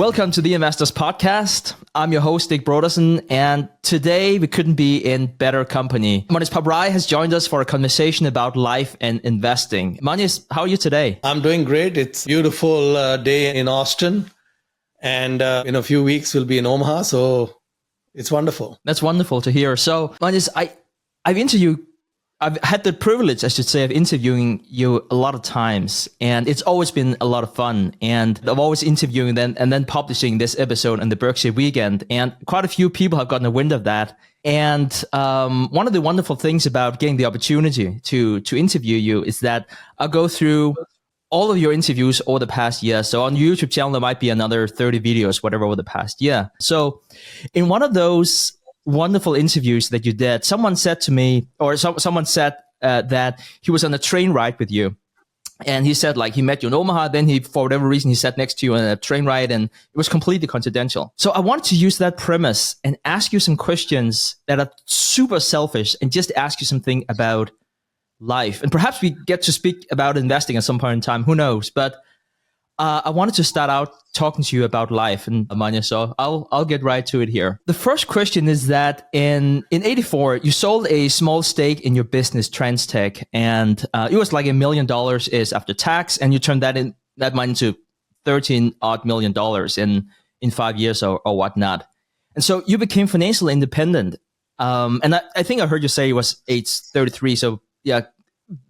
Welcome to the Investors Podcast. I'm your host, Dick Brodersen, and today we couldn't be in better company. Mohnish Pabrai has joined us for a conversation about life and investing. Mohnish, how are you today? I'm doing great. It's a beautiful day in Austin, and in a few weeks we'll be in Omaha, so it's wonderful. That's wonderful to hear. So, Mohnish, I've had the privilege, I should say, of interviewing you a lot of times, and it's always been a lot of fun. And I'm always interviewing them and then publishing this episode on the Berkshire Weekend. And quite a few people have gotten a wind of that. And one of the wonderful things about getting the opportunity to interview you is that I'll go through all of your interviews over the past year. So on your YouTube channel, there might be another 30 videos, whatever, over the past year. So in one of those wonderful interviews that you did, someone said to me, or someone said that he was on a train ride with you. And he said, like, he met you in Omaha, then for whatever reason, he sat next to you on a train ride, and it was completely confidential. So I wanted to use that premise and ask you some questions that are super selfish and just ask you something about life. And perhaps we get to speak about investing at some point in time, who knows? But I wanted to start out talking to you about life, and Amanya, so I'll get right to it here. The first question is that in 84, you sold a small stake in your business, TransTech, and it was like $1 million is after tax, and you turned that money into $13 million in 5 years or whatnot. And so you became financially independent. And I think I heard you say it was age 33. So yeah,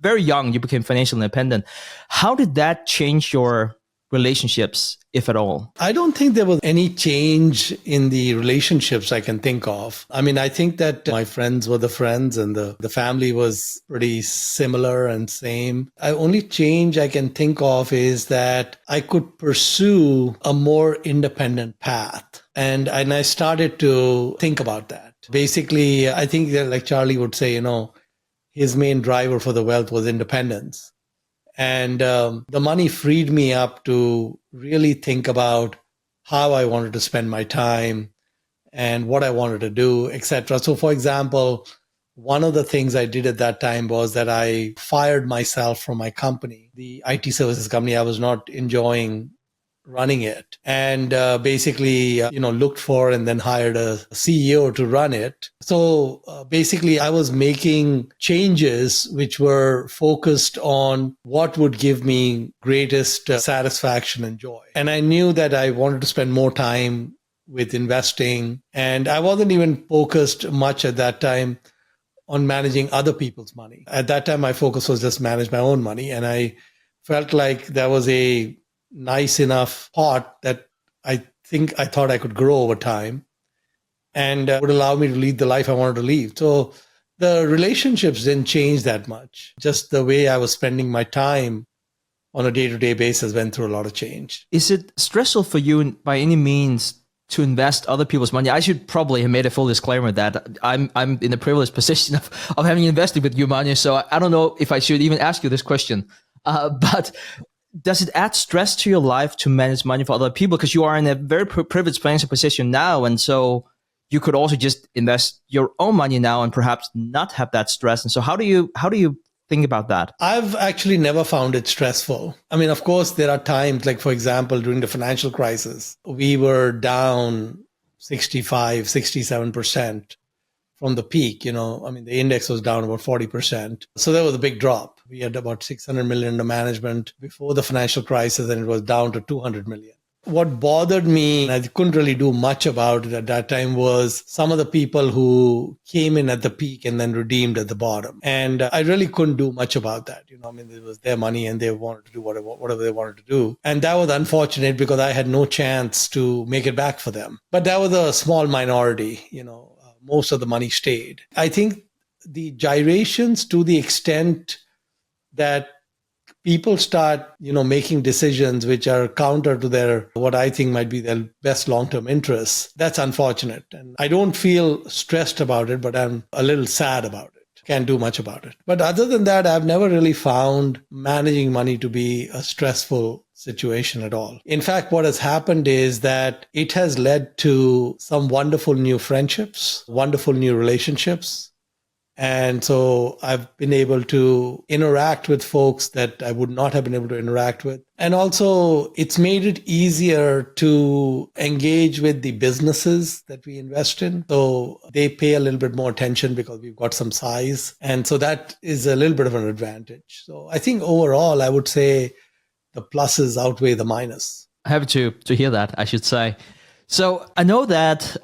very young, you became financially independent. How did that change your relationships, if at all? I don't think there was any change in the relationships I can think of. I mean, I think that my friends were the friends and the family was pretty similar and same. The only change I can think of is that I could pursue a more independent path. And I started to think about that. Basically, I think that, like Charlie would say, his main driver for the wealth was independence. And the money freed me up to really think about how I wanted to spend my time and what I wanted to do, etc. So, for example, one of the things I did at that time was that I fired myself from my company, the IT services company. I was not enjoying running it, and basically, looked for and then hired a CEO to run it. So basically, I was making changes which were focused on what would give me greatest satisfaction and joy. And I knew that I wanted to spend more time with investing, and I wasn't even focused much at that time on managing other people's money. At that time, my focus was just manage my own money, and I felt like there was a nice enough pot that I thought I could grow over time and would allow me to lead the life I wanted to lead. So the relationships didn't change that much. Just the way I was spending my time on a day-to-day basis went through a lot of change. Is it stressful for you by any means to invest other people's money? I should probably have made a full disclaimer that I'm in the privileged position of having invested with you, Manya. So I don't know if I should even ask you this question, but does it add stress to your life to manage money for other people? Because you are in a very privileged financial position now. And so you could also just invest your own money now and perhaps not have that stress. And so how do you think about that? I've actually never found it stressful. I mean, of course, there are times, like, for example, during the financial crisis, we were down 65, 67% from the peak. The index was down about 40%. So that was a big drop. We had about 600 million under management before the financial crisis, and it was down to 200 million. What bothered me, and I couldn't really do much about it at that time, was some of the people who came in at the peak and then redeemed at the bottom. And I really couldn't do much about that. It was their money and they wanted to do whatever they wanted to do. And that was unfortunate because I had no chance to make it back for them. But that was a small minority. Most of the money stayed. I think the gyrations, to the extent that people start, making decisions which are counter to what I think might be their best long-term interests, that's unfortunate. And I don't feel stressed about it, but I'm a little sad about it. Can't do much about it. But other than that, I've never really found managing money to be a stressful situation at all. In fact, what has happened is that it has led to some wonderful new friendships, wonderful new relationships, And so I've been able to interact with folks that I would not have been able to interact with. And also, it's made it easier to engage with the businesses that we invest in. So they pay a little bit more attention because we've got some size. And so that is a little bit of an advantage. So I think overall, I would say the pluses outweigh the minus. Happy to hear that, I should say. So I know that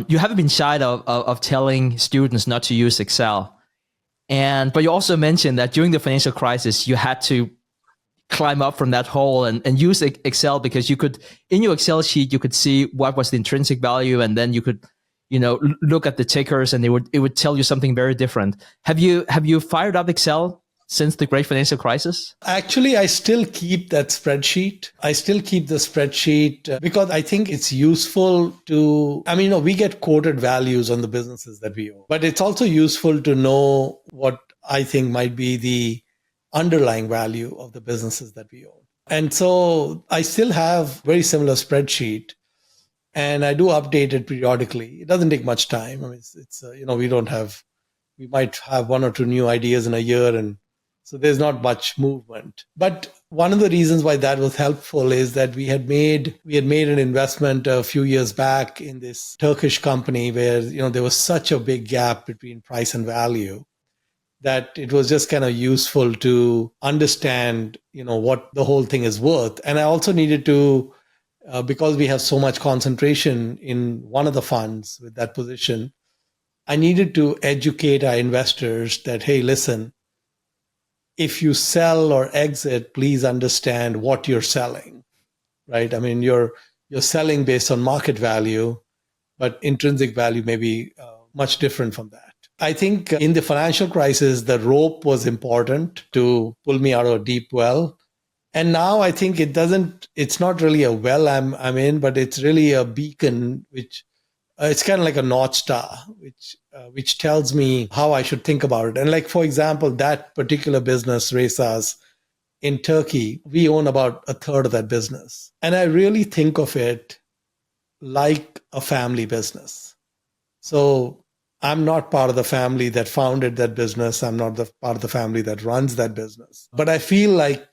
you haven't been shy of telling students not to use Excel. But you also mentioned that during the financial crisis, you had to climb up from that hole and use Excel because you could, in your Excel sheet, you could see what was the intrinsic value, and then you could, look at the tickers, and it would tell you something very different. Have you fired up Excel since the great financial crisis? Actually, I still keep that spreadsheet. I still keep the spreadsheet because I think it's useful to, we get quoted values on the businesses that we own, but it's also useful to know what I think might be the underlying value of the businesses that we own. And so I still have very similar spreadsheet, and I do update it periodically. It doesn't take much time. We might have one or two new ideas in a year, and so there's not much movement. But one of the reasons why that was helpful is that we had made an investment a few years back in this Turkish company where, there was such a big gap between price and value that it was just kind of useful to understand, what the whole thing is worth. And I also needed to, because we have so much concentration in one of the funds with that position, I needed to educate our investors that, hey, listen, if you sell or exit, please understand what you're selling, right? You're selling based on market value, but intrinsic value may be much different from that. I think in the financial crisis, the rope was important to pull me out of a deep well. And now I think it's not really a well I'm in, but it's really a beacon, which it's kind of like a North Star, which tells me how I should think about it. And like, for example, that particular business, Resas, in Turkey, we own about a third of that business. And I really think of it like a family business. So I'm not part of the family that founded that business. I'm not part of the family that runs that business. But I feel like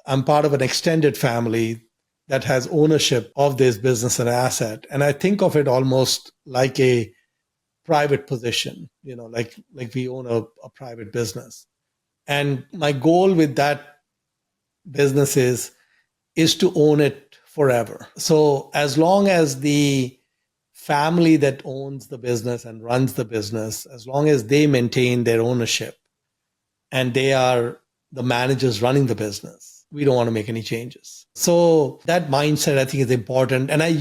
I'm part of an extended family that has ownership of this business and asset. And I think of it almost like a private position, like we own a private business. And my goal with that business is to own it forever. So as long as the family that owns the business and runs the business, as long as they maintain their ownership and they are the managers running the business, we don't want to make any changes. So that mindset, I think, is important. And I try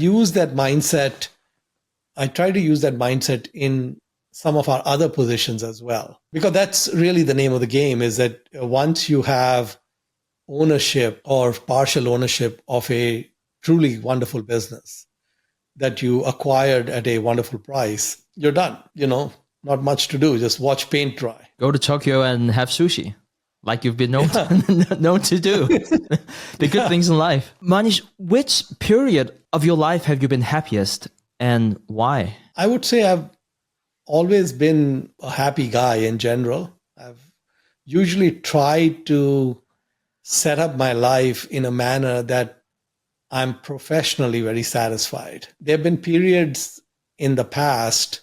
to use that mindset in some of our other positions as well. Because that's really the name of the game, is that once you have ownership or partial ownership of a truly wonderful business that you acquired at a wonderful price, you're done. Not much to do. Just watch paint dry. Go to Tokyo and have sushi, like you've been known to do. The good things in life. Mohnish, which period of your life have you been happiest, and why? I would say I've always been a happy guy in general. I've usually tried to set up my life in a manner that I'm professionally very satisfied. There have been periods in the past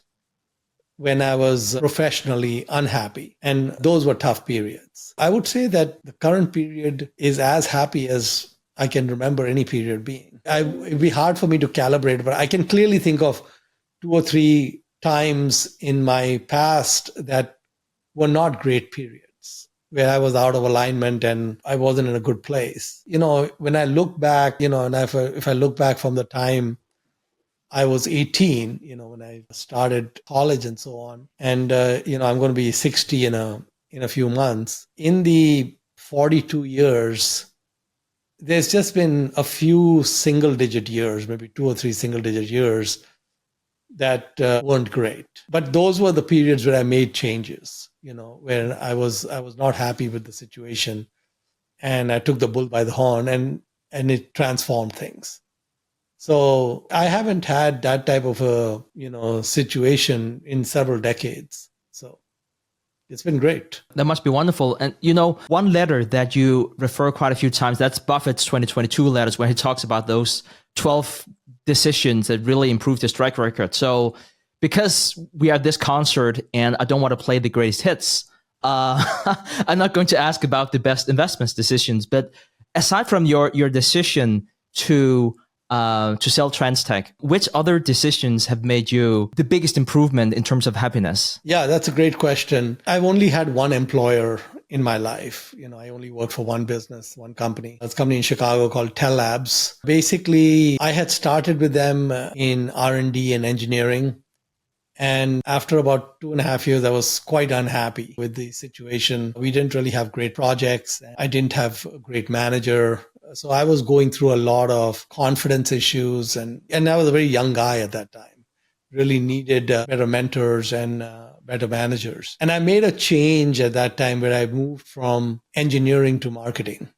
when I was professionally unhappy, and those were tough periods. I would say that the current period is as happy as I can remember any period being. It'd be hard for me to calibrate, but I can clearly think of 2 or 3 times in my past that were not great periods, where I was out of alignment and I wasn't in a good place. When I look back, and if I look back from the time I was 18, when I started college and so on, and I'm going to be 60 in a few months. In the 42 years, there's just been a few single-digit years, maybe 2 or 3 single-digit years that weren't great. But those were the periods where I made changes, where I was not happy with the situation, and I took the bull by the horn, and it transformed things. So I haven't had that type of a situation in several decades. So it's been great. That must be wonderful. And one letter that you refer quite a few times, that's Buffett's 2022 letters, where he talks about those 12 decisions that really improved his track record. So because we are at this concert and I don't want to play the greatest hits, I'm not going to ask about the best investments decisions. But aside from your decision to sell TransTech, which other decisions have made you the biggest improvement in terms of happiness? Yeah, that's a great question. I've only had one employer in my life. I only worked for one business, one company. It's a company in Chicago called Tell Labs. Basically, I had started with them in R&D and engineering. And after about 2.5 years, I was quite unhappy with the situation. We didn't really have great projects. I didn't have a great manager. So I was going through a lot of confidence issues. And I was a very young guy at that time. Really needed better mentors and better managers. And I made a change at that time where I moved from engineering to marketing.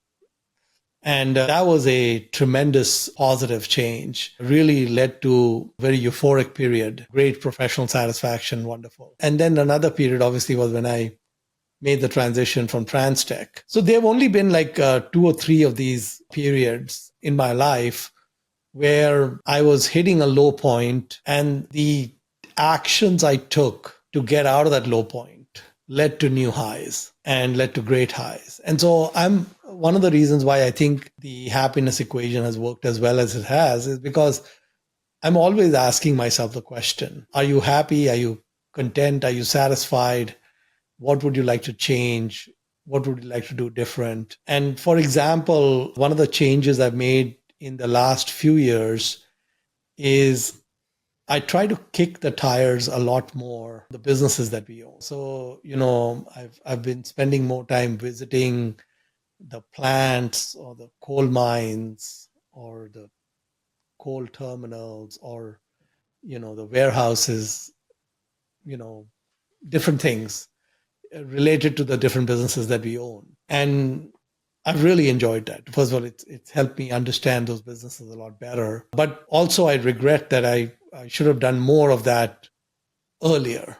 And that was a tremendous positive change. Really led to a very euphoric period, great professional satisfaction, wonderful. And then another period obviously was when I made the transition from TransTech. So there have only been like 2 or 3 of these periods in my life where I was hitting a low point, and the actions I took to get out of that low point led to new highs and led to great highs. And so one of the reasons why I think the happiness equation has worked as well as it has is because I'm always asking myself the question, are you happy? Are you content? Are you satisfied? What would you like to change? What would you like to do different? And for example, one of the changes I've made in the last few years is I try to kick the tires a lot more, the businesses that we own. So, I've been spending more time visiting the plants or the coal mines or the coal terminals or, the warehouses, different things related to the different businesses that we own. And I've really enjoyed that. First of all, it's helped me understand those businesses a lot better. But also I regret that I should have done more of that earlier.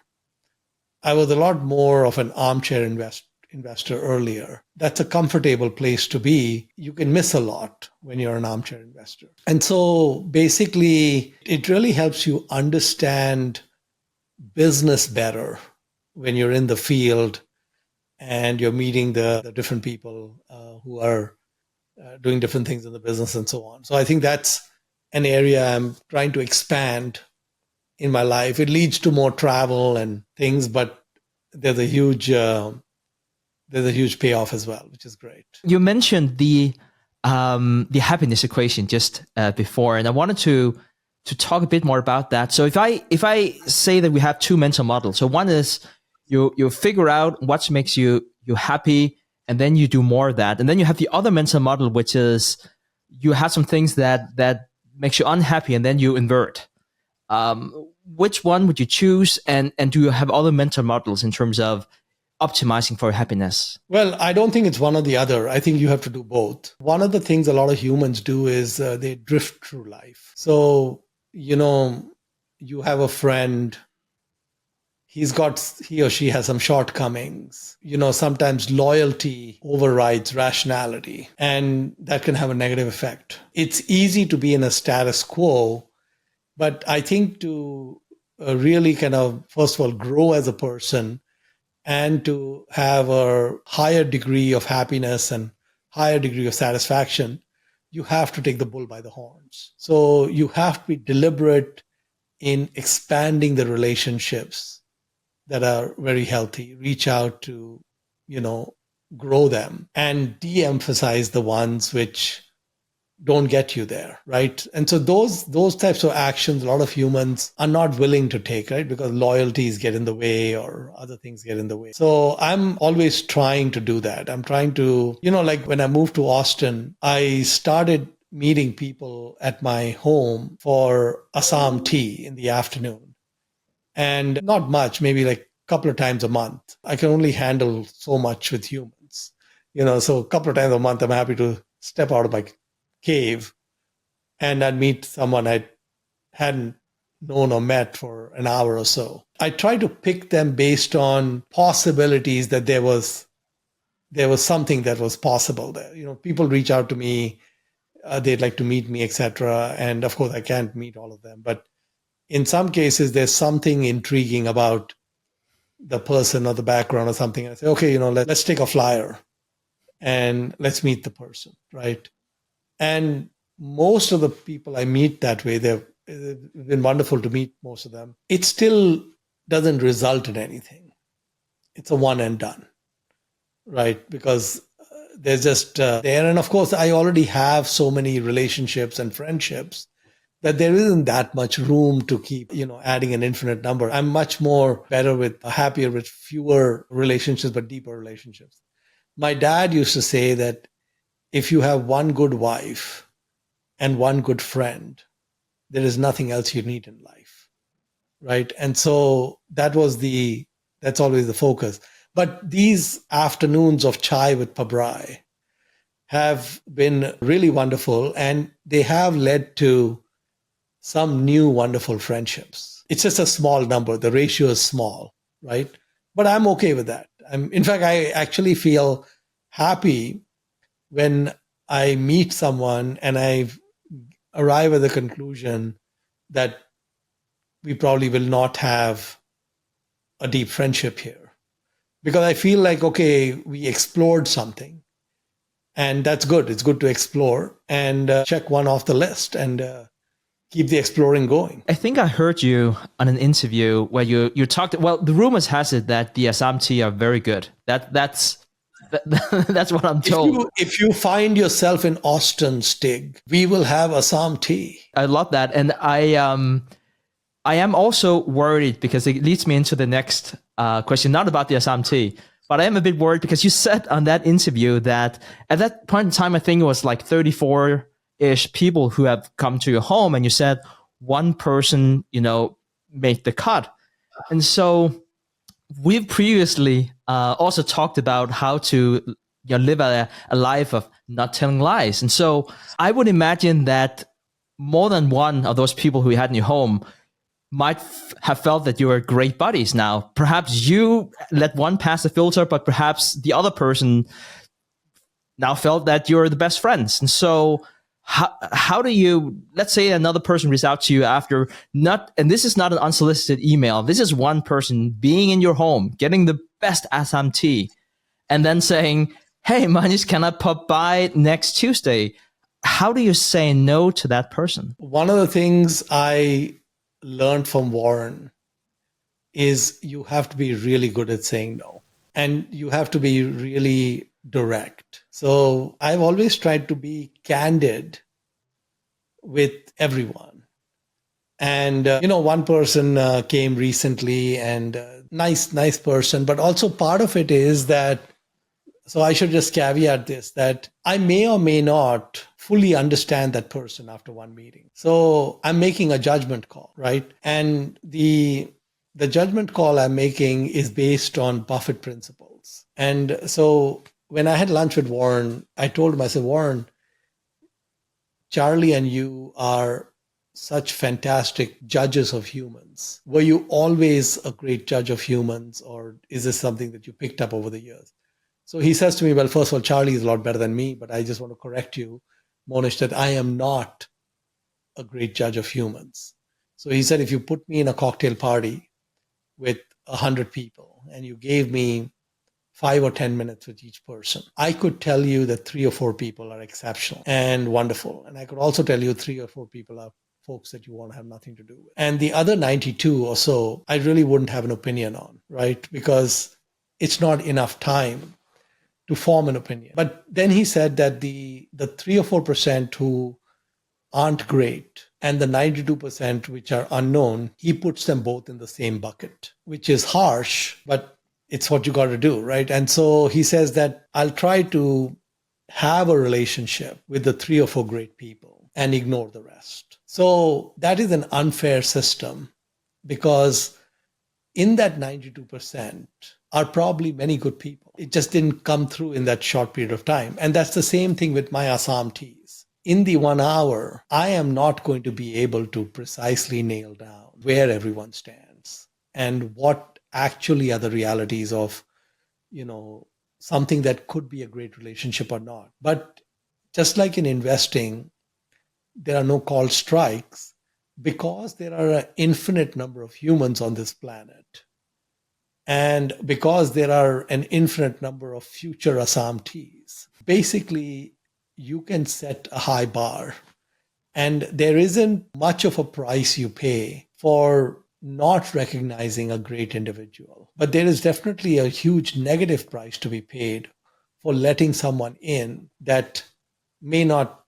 I was a lot more of an armchair investor earlier. That's a comfortable place to be. You can miss a lot when you're an armchair investor. And so basically, it really helps you understand business better when you're in the field and you're meeting the different people who are doing different things in the business and so on. So I think that's an area I'm trying to expand in my life. It leads to more travel and things, but there's a huge payoff as well, which is great. You mentioned the happiness equation just before, and I wanted to talk a bit more about that. So if I say that we have 2 mental models, so one is you figure out what makes you happy, and then you do more of that, and then you have the other mental model, which is you have some things that makes you unhappy, and then you invert. Which one would you choose, and do you have other mental models in terms of optimizing for happiness? Well, I don't think it's one or the other. I think you have to do both. One of the things a lot of humans do is they drift through life. So, you have a friend, he or she has some shortcomings. Sometimes loyalty overrides rationality, and that can have a negative effect. It's easy to be in a status quo, but I think to really kind of, first of all, grow as a person and to have a higher degree of happiness and higher degree of satisfaction, you have to take the bull by the horns. So you have to be deliberate in expanding the relationships that are very healthy, reach out to, grow them, and de-emphasize the ones which don't get you there, right? And so those types of actions, a lot of humans are not willing to take, right? Because loyalties get in the way or other things get in the way. So I'm always trying to do that. I'm trying to, like when I moved to Austin, I started meeting people at my home for Assam tea in the afternoon. And not much, maybe like a couple of times a month. I can only handle so much with humans, so a couple of times a month, I'm happy to step out of my cave and I'd meet someone I hadn't known or met for an hour or so. I try to pick them based on possibilities that there was something that was possible there. People reach out to me, they'd like to meet me, etc. And of course, I can't meet all of them. But in some cases, there's something intriguing about the person or the background or something. I say, okay, let's take a flyer and let's meet the person, right? And most of the people I meet that way, they've been wonderful to meet most of them. It still doesn't result in anything. It's a one and done, right? Because they're just there. And of course, I already have so many relationships and friendships that there isn't that much room to keep, adding an infinite number. I'm much more happier with fewer relationships, but deeper relationships. My dad used to say that if you have one good wife and one good friend, there is nothing else you need in life, right? And so that's always the focus. But these afternoons of chai with Pabrai have been really wonderful, and they have led to some new wonderful friendships. It's just a small number. The ratio is small, right? But I'm okay with that. In fact, I actually feel happy when I meet someone and I arrive at the conclusion that we probably will not have a deep friendship here. Because I feel like, okay, we explored something. And that's good. It's good to explore and check one off the list and keep the exploring going. I think I heard you on an interview where you talked. Well, the rumors has it that the Assam tea are very good. That's what I'm told. If you find yourself in Austin, Stig, we will have Assam tea. I love that, and I am also worried because it leads me into the next question, not about the Assam tea, but I am a bit worried because you said on that interview that at that point in time, I think it was like 34-ish people who have come to your home, and you said one person, made the cut. And so we've previously also talked about how to live a life of not telling lies. And so I would imagine that more than one of those people who you had in your home might have felt that you were great buddies. Now, perhaps you let one pass the filter, but perhaps the other person now felt that you're the best friends. And so how do you, let's say another person reaches out to you after and this is not an unsolicited email, this is one person being in your home, getting the best Assam tea, and then saying, hey, Mohnish, can I pop by next Tuesday? How do you say no to that person? One of the things I learned from Warren is you have to be really good at saying no. And you have to be really direct. So I've always tried to be candid with everyone. And, one person came recently, and nice person, but also part of it is that, so I should just caveat this, that I may or may not fully understand that person after one meeting. So I'm making a judgment call, right? And the judgment call I'm making is based on Buffett principles. And so when I had lunch with Warren, I told him, I said, Warren, Charlie and you are such fantastic judges of humans. Were you always a great judge of humans, or is this something that you picked up over the years? So he says to me, well, first of all, Charlie is a lot better than me, but I just want to correct you, Mohnish, that I am not a great judge of humans. So he said, if you put me in a cocktail party with 100 people and you gave me 5 or 10 minutes with each person, I could tell you that 3 or 4 people are exceptional and wonderful. And I could also tell you 3 or 4 people are folks that you want to have nothing to do with. And the other 92 or so, I really wouldn't have an opinion on, right? Because it's not enough time to form an opinion. But then he said that the 3 or 4% who aren't great and the 92% which are unknown, he puts them both in the same bucket, which is harsh, but it's what you got to do, right? And so he says that I'll try to have a relationship with the 3 or 4 great people and ignore the rest. So that is an unfair system, because in that 92% are probably many good people. It just didn't come through in that short period of time. And that's the same thing with my Assam teas. in the 1 hour, I am not going to be able to precisely nail down where everyone stands and what actually are the realities of, something that could be a great relationship or not. But just like in investing, there are no called strikes because there are an infinite number of humans on this planet. And because there are an infinite number of future assumptees, basically you can set a high bar. And there isn't much of a price you pay for not recognizing a great individual. But there is definitely a huge negative price to be paid for letting someone in that may not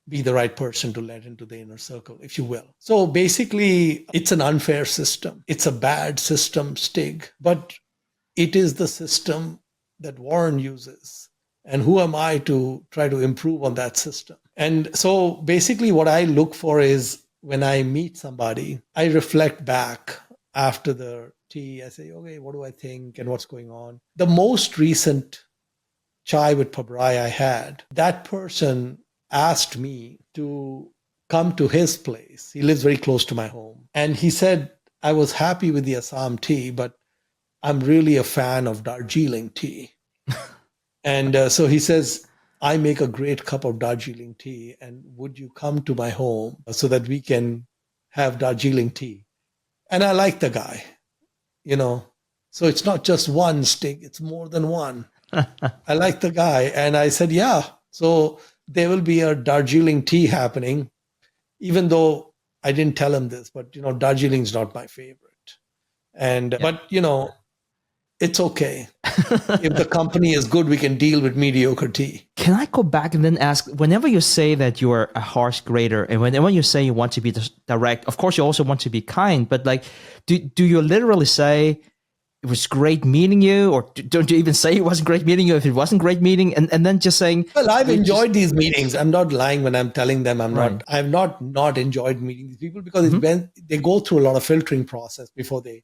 be the right person to let into the inner circle, if you will. So basically, it's an unfair system. It's a bad system, Stig, but it is the system that Warren uses. And who am I to try to improve on that system? And so basically what I look for is when I meet somebody, I reflect back after the tea. I say, okay, what do I think and what's going on? The most recent chai with Pabrai I had, that person asked me to come to his place. He lives very close to my home. And he said, I was happy with the Assam tea, but I'm really a fan of Darjeeling tea. And so he says, I make a great cup of Darjeeling tea. And would you come to my home so that we can have Darjeeling tea? And I like the guy, So it's not just one stick, it's more than one. I like the guy. And I said, yeah. So there will be a Darjeeling tea happening, even though I didn't tell him this, but, Darjeeling's not my favorite. And, but, it's okay. If the company is good, we can deal with mediocre tea. Can I go back and then ask, whenever you say that you are a harsh grader and whenever you say you want to be direct, of course you also want to be kind, but like, do you literally say, it was great meeting you, or don't you even say it wasn't great meeting you if it wasn't great meeting, and then just saying, well, I've enjoyed these meetings. I'm not lying when I'm telling them I've not enjoyed meeting these people because they go through a lot of filtering process before they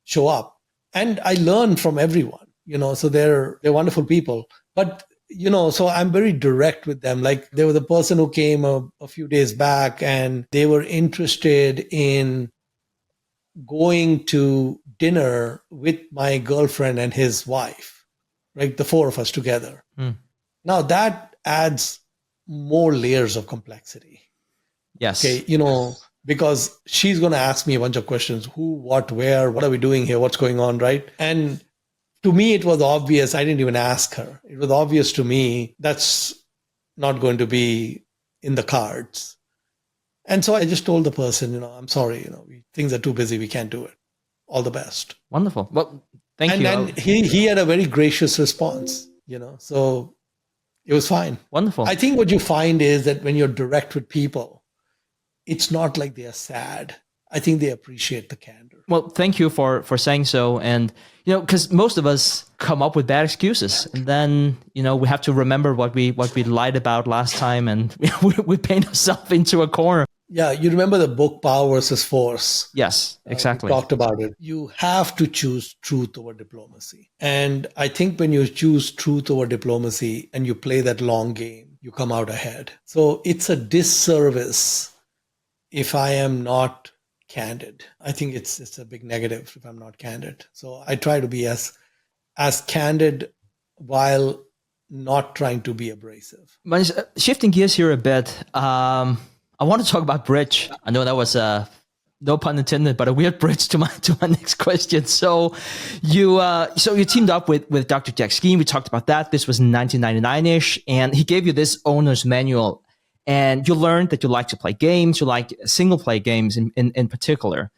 show up. And I learn from everyone, so they're wonderful people. But, so I'm very direct with them. Like there was a person who came a few days back and they were interested in going to dinner with my girlfriend and his wife, right? The four of us together. Now that adds more layers of complexity. Yes. Okay. Because she's going to ask me a bunch of questions. Who, what, where, what are we doing here? What's going on, right? And to me, it was obvious. I didn't even ask her. It was obvious to me that's not going to be in the cards. And so I just told the person, I'm sorry, things are too busy. We can't do it. All the best. Wonderful. Well, thank you. And he had a very gracious response, so it was fine. Wonderful. I think what you find is that when you're direct with people, it's not like they are sad. I think they appreciate the candor. Well, thank you for saying so. And, because most of us come up with bad excuses and then, we have to remember what we lied about last time and we paint ourselves into a corner. Yeah, you remember the book Power versus Force? Yes, exactly. We talked about it. You have to choose truth over diplomacy. And I think when you choose truth over diplomacy and you play that long game, you come out ahead. So it's a disservice if I am not candid. I think it's a big negative if I'm not candid. So I try to be as candid while not trying to be abrasive. Mohnish, shifting gears here a bit, I want to talk about bridge. I know that was no pun intended, but a weird bridge to my next question. So you teamed up with Dr. Jack Skeen. We talked about that. This was in 1999-ish, and he gave you this owner's manual. And you learned that you like to play games. You like single play games in particular.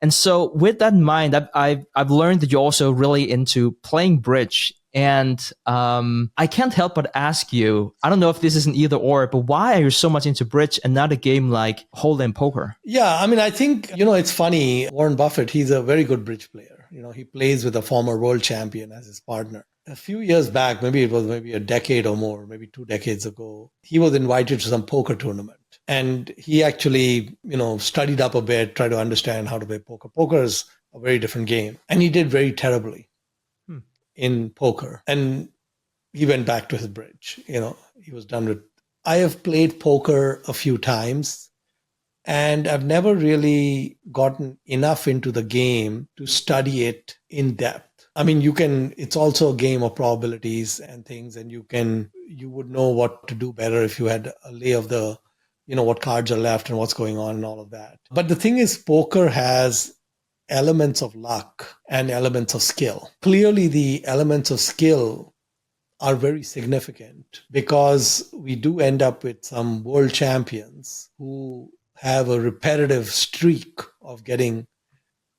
And so with that in mind, I've learned that you're also really into playing bridge. And I can't help but ask you, I don't know if this is an either or, but why are you so much into bridge and not a game like Hold'em poker? Yeah, I think, it's funny. Warren Buffett, he's a very good bridge player. He plays with a former world champion as his partner. A few years back, maybe it was a decade or more, maybe 2 decades ago, he was invited to some poker tournament. And he actually, studied up a bit, tried to understand how to play poker. Poker is a very different game. And he did very terribly in poker. And he went back to his bridge. He was done with I have played poker a few times, and I've never really gotten enough into the game to study it in depth. I mean, it's also a game of probabilities and things, and you would know what to do better if you had a lay of what cards are left and what's going on and all of that. But the thing is, poker has elements of luck and elements of skill. Clearly, the elements of skill are very significant because we do end up with some world champions who have a repetitive streak of getting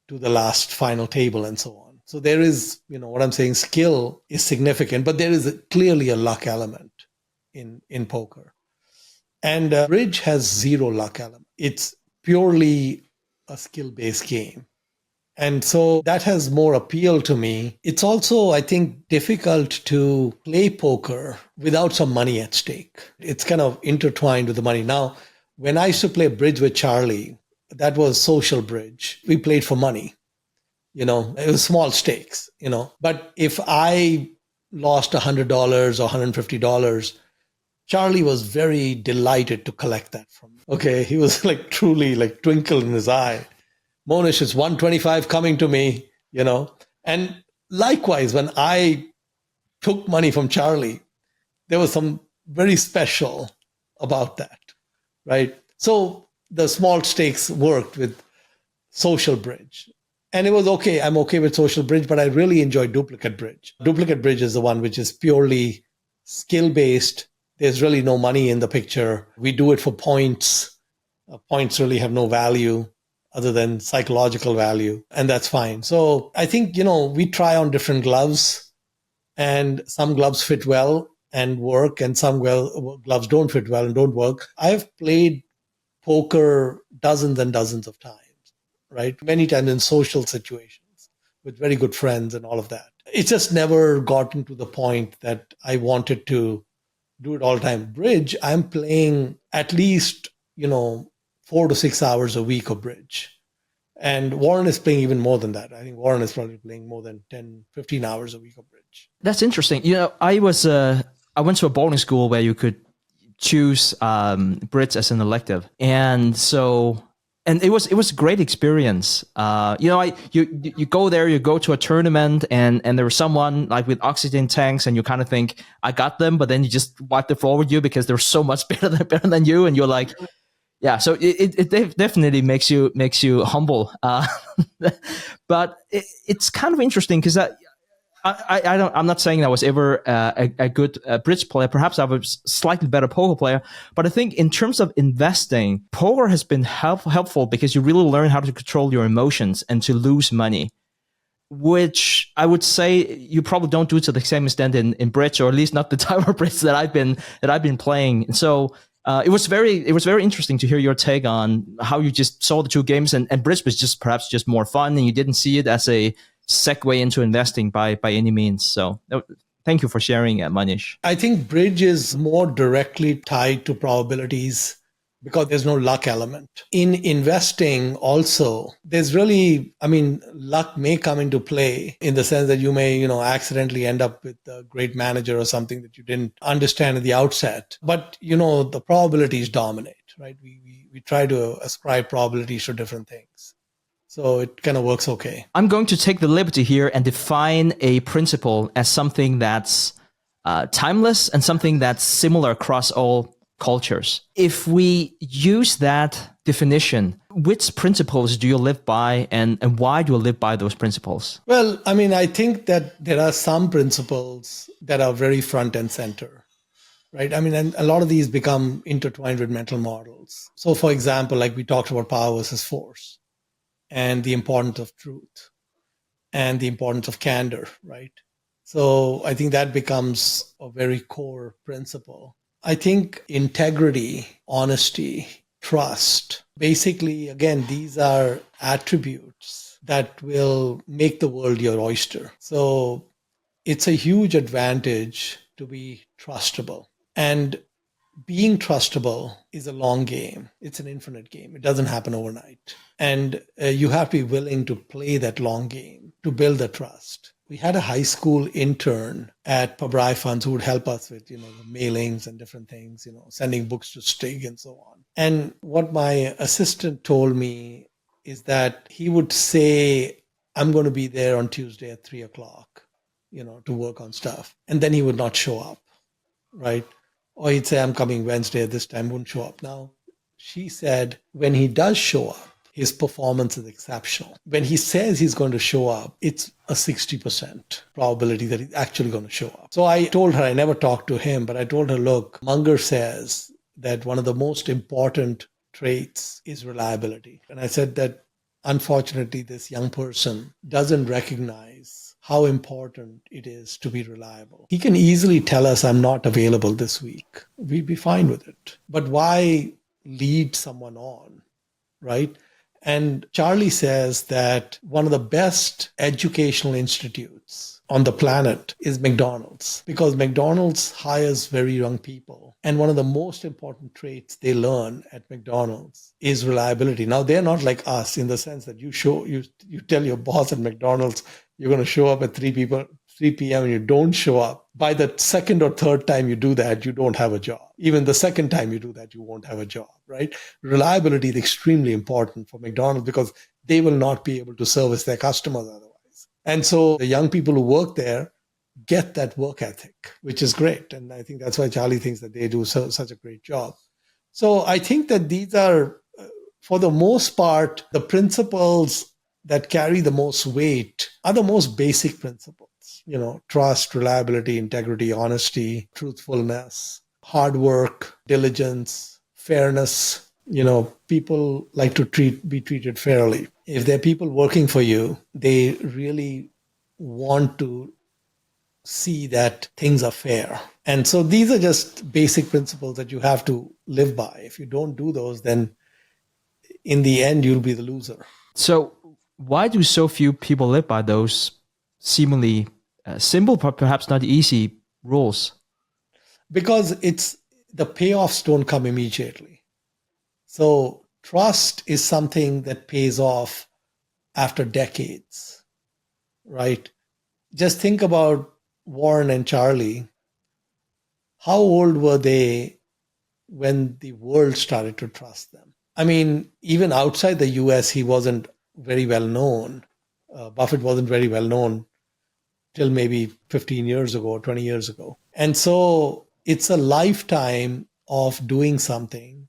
to the last final table and so on. So there is, what I'm saying, skill is significant, but there is clearly a luck element in poker. And bridge has zero luck element. It's purely a skill-based game. And so that has more appeal to me. It's also, I think, difficult to play poker without some money at stake. It's kind of intertwined with the money. Now, when I used to play bridge with Charlie, that was social bridge. We played for money. It was small stakes, But if I lost $100 or $150, Charlie was very delighted to collect that from me. Okay, he was truly twinkle in his eye. Mohnish, it's 125 coming to me, And likewise, when I took money from Charlie, there was some very special about that, right? So the small stakes worked with social bridge. And it was okay. I'm okay with social bridge, but I really enjoy duplicate bridge. Duplicate bridge is the one which is purely skill-based. There's really no money in the picture. We do it for points. Points really have no value other than psychological value, and that's fine. So I think, we try on different gloves, and some gloves fit well and work, and some gloves don't fit well and don't work. I've played poker dozens and dozens of times, right? Many times in social situations with very good friends and all of that. It's just never gotten to the point that I wanted to do it all the time. Bridge, I'm playing at least, 4 to 6 hours a week of bridge. And Warren is playing even more than that. I think Warren is probably playing more than 10, 15 hours a week of bridge. That's interesting. I went to a boarding school where you could choose bridge as an elective. And it was a great experience. You go there, you go to a tournament, and there was someone with oxygen tanks, and you kind of think, I got them, but then you just wipe the floor with you because they're so much better than you, and you're like, yeah. So it definitely makes you humble. But it's kind of interesting because I'm not saying I was ever a good bridge player. Perhaps I was slightly better poker player. But I think in terms of investing, poker has been helpful because you really learn how to control your emotions and to lose money, which I would say you probably don't do to the same extent in bridge, or at least not the type of bridge that I've been playing. And so it was very interesting to hear your take on how you just saw the two games, and bridge was perhaps just more fun, and you didn't see it as a segue into investing by any means. So thank you for sharing, Mohnish. I think bridge is more directly tied to probabilities because there's no luck element. In investing also, there's really, luck may come into play in the sense that you may, accidentally end up with a great manager or something that you didn't understand at the outset. But, the probabilities dominate, right? We try to ascribe probabilities to different things. So it kind of works okay. I'm going to take the liberty here and define a principle as something that's timeless and something that's similar across all cultures. If we use that definition, which principles do you live by, and why do you live by those principles? Well, I think that there are some principles that are very front and center, right? And a lot of these become intertwined with mental models. So for example, like we talked about power versus force, and the importance of truth, and the importance of candor, right? So I think that becomes a very core principle. I think integrity, honesty, trust, basically, again, these are attributes that will make the world your oyster. So it's a huge advantage to be trustable. And being trustable is a long game. It's an infinite game. It doesn't happen overnight. And you have to be willing to play that long game to build the trust. we had a high school intern at Pabrai Funds who would help us with, the mailings and different things, sending books to Stig and so on. And what my assistant told me is that he would say, I'm going to be there on Tuesday at 3 o'clock, to work on stuff. And then he would not show up, right? Or he'd say, I'm coming Wednesday at this time, wouldn't show up. Now, she said, when he does show up, his performance is exceptional. When he says he's going to show up, it's a 60% probability that he's actually going to show up. So I told her, I never talked to him, but I told her, look, Munger says that one of the most important traits is reliability. And I said that unfortunately, this young person doesn't recognize how important it is to be reliable. He can easily tell us, I'm not available this week. We'd be fine with it. But why lead someone on, right? And Charlie says that one of the best educational institutes on the planet is McDonald's, because McDonald's hires very young people. And one of the most important traits they learn at McDonald's is reliability. Now, they're not like us in the sense that you tell your boss at McDonald's you're going to show up at 3 p.m. and you don't show up. By the second or third time you do that, you don't have a job. Even the second time you do that, you won't have a job, right? Reliability is extremely important for McDonald's because they will not be able to service their customers otherwise. And so the young people who work there get that work ethic, which is great. And I think that's why Charlie thinks that they do such a great job. So I think that these are, for the most part, the principles that carry the most weight are the most basic principles. Trust, reliability, integrity, honesty, truthfulness, hard work, diligence, fairness. People like to be treated fairly. If there are people working for you, they really want to see that things are fair. And so these are just basic principles that you have to live by. If you don't do those, then in the end, you'll be the loser. So why do so few people live by those seemingly simple, but perhaps not easy rules? Because the payoffs don't come immediately. So trust is something that pays off after decades, right? Just think about Warren and Charlie. How old were they when the world started to trust them? I mean, even outside the US, he wasn't very well known. Buffett wasn't very well known till maybe 15 years ago or 20 years ago. And so it's a lifetime of doing something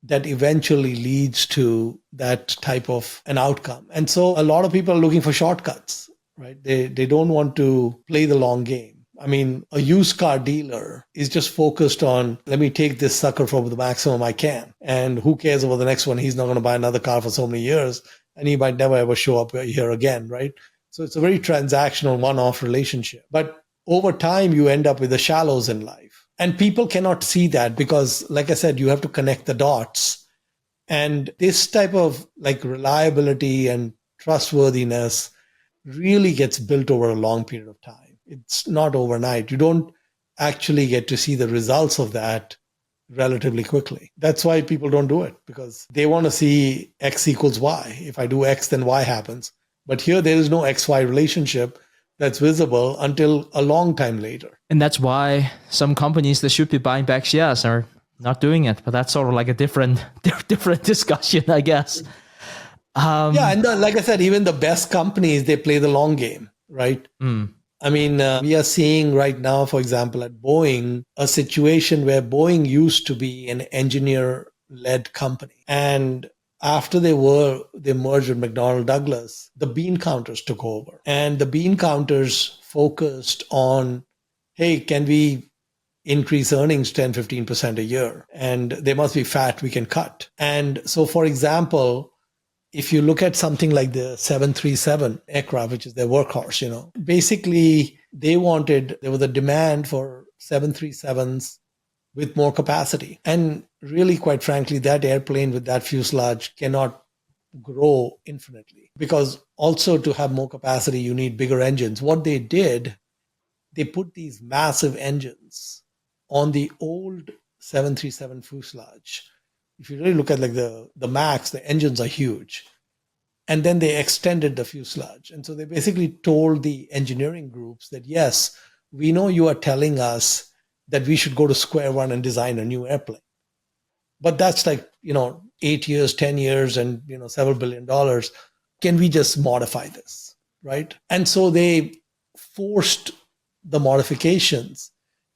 that eventually leads to that type of an outcome. And so a lot of people are looking for shortcuts, right? They don't want to play the long game. I mean, a used car dealer is just focused on, let me take this sucker for the maximum I can. And who cares about the next one? He's not going to buy another car for so many years, and he might never ever show up here again, right? So it's a very transactional one-off relationship. But over time, you end up with the shallows in life. And people cannot see that because, like I said, you have to connect the dots. And this type of reliability and trustworthiness really gets built over a long period of time. It's not overnight. You don't actually get to see the results of that relatively quickly. That's why people don't do it, because they want to see X equals Y. If I do X, then Y happens. But here there is no XY relationship that's visible until a long time later. And that's why some companies that should be buying back shares are not doing it. But that's sort of like a different discussion, I guess. And like I said, even the best companies, they play the long game, right? I mean, we are seeing right now, for example, at Boeing, a situation where Boeing used to be an engineer-led company. And after they merged with McDonnell Douglas, the bean counters took over. And the bean counters focused on, hey, can we increase earnings 10, 15% a year? And they must be fat we can cut. And so, for example, if you look at something like the 737 aircraft, which is their workhorse, basically there was a demand for 737s with more capacity. And really, quite frankly, that airplane with that fuselage cannot grow infinitely, because also to have more capacity, you need bigger engines. What they did, they put these massive engines on the old 737 fuselage. If you really look at the MAX, the engines are huge. And then they extended the fuselage. And so they basically told the engineering groups that, yes, we know you are telling us that we should go to square one and design a new airplane. But that's like, 8 years, 10 years, and, several $billions. Can we just modify this? Right. And so they forced the modifications.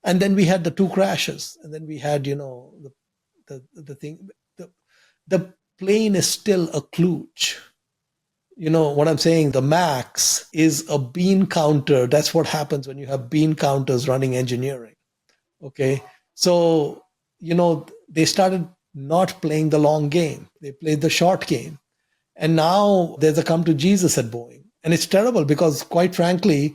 And then we had the two crashes. And then we had, the thing. The plane is still a kludge. What I'm saying, the max is a bean counter. That's what happens when you have bean counters running engineering. Okay. So, they started not playing the long game. They played the short game. And now there's a come to Jesus at Boeing. And it's terrible because, quite frankly,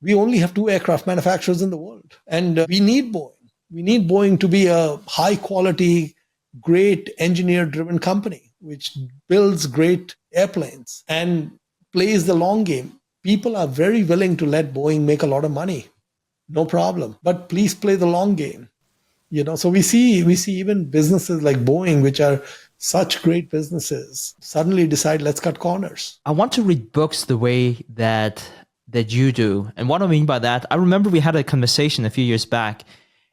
we only have two aircraft manufacturers in the world. And we need Boeing. We need Boeing to be a high quality, great engineer driven company, which builds great airplanes and plays the long game. People are very willing to let Boeing make a lot of money. No problem. But please play the long game. So we see even businesses like Boeing, which are such great businesses, suddenly decide, let's cut corners. I want to read books the way that you do. And what I mean by that, I remember we had a conversation a few years back,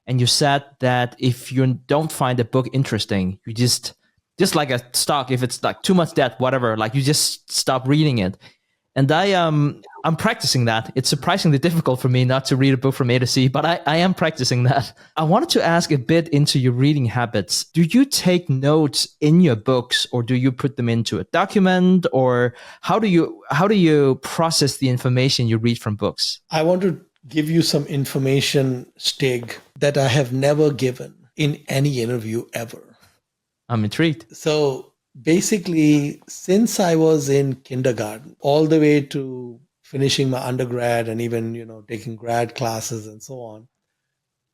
and you said that if you don't find a book interesting, you just like a stock, if it's like too much debt, whatever, like you just stop reading it. And I'm practicing that. It's surprisingly difficult for me not to read a book from A to Z, but I am practicing that. I wanted to ask a bit into your reading habits. Do you take notes in your books, or do you put them into a document, or how do you process the information you read from books? I want to give you some information, Stig, that I have never given in any interview ever. I'm intrigued. So basically, since I was in kindergarten, all the way to finishing my undergrad and even, taking grad classes and so on,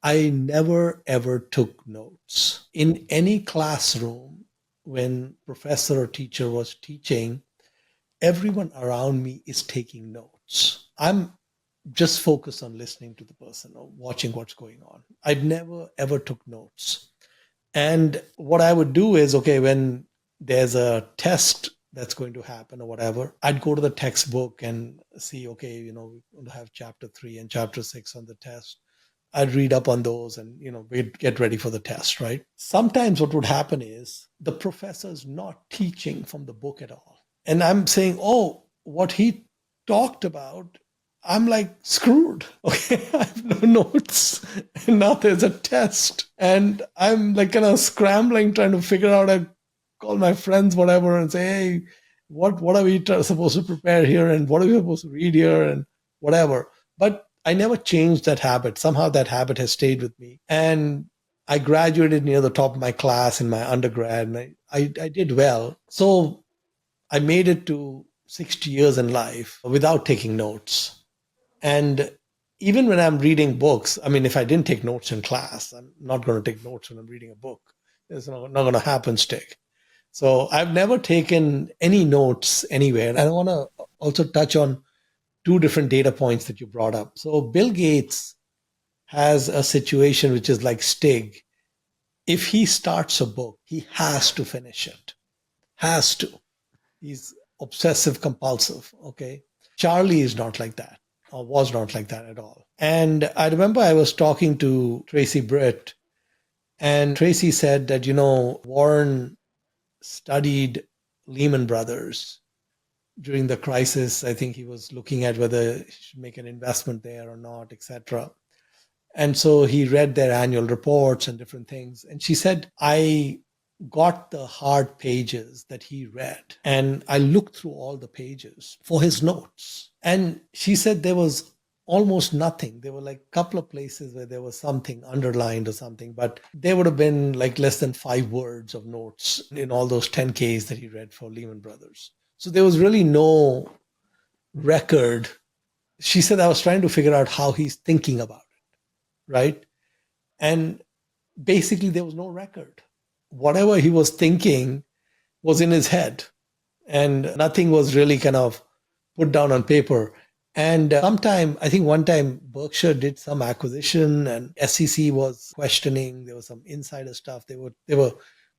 I never, ever took notes. In any classroom, when professor or teacher was teaching, everyone around me is taking notes. I'm just focused on listening to the person or watching what's going on. I never, ever took notes. And what I would do is, okay, when there's a test that's going to happen or whatever, I'd go to the textbook and see, okay, we're going to have chapter 3 and chapter 6 on the test. I'd read up on those and, we'd get ready for the test, right? Sometimes what would happen is the professor's not teaching from the book at all. And I'm saying, oh, what he talked about, I'm like screwed. Okay, I have no notes. And now there's a test. And I'm like kind of scrambling, trying to figure out, I call my friends, whatever, and say, hey, what are we supposed to prepare here? And what are we supposed to read here? And whatever. But I never changed that habit. Somehow that habit has stayed with me. And I graduated near the top of my class in my undergrad, and I did well. So I made it to 60 years in life without taking notes. And even when I'm reading books, I mean, if I didn't take notes in class, I'm not going to take notes when I'm reading a book. It's not going to happen, Stick. So I've never taken any notes anywhere. And I want to also touch on two different data points that you brought up. So Bill Gates has a situation which is like Stig. If he starts a book, he has to finish it. Has to. He's obsessive compulsive. Okay. Charlie is not like that, or was not like that at all. And I remember I was talking to Tracy Britt, and Tracy said that, Warren studied Lehman Brothers during the crisis. I think he was looking at whether he should make an investment there or not, etc. And so he read their annual reports and different things. And she said, I got the hard pages that he read, and I looked through all the pages for his notes. And she said there was almost nothing. There were like a couple of places where there was something underlined or something, but there would have been like less than 5 words of notes in all those 10Ks that he read for Lehman Brothers. So there was really no record. She said, I was trying to figure out how he's thinking about it, right? And basically there was no record. Whatever he was thinking was in his head, and nothing was really kind of put down on paper. And I think one time Berkshire did some acquisition and SEC was questioning. There was some insider stuff. They were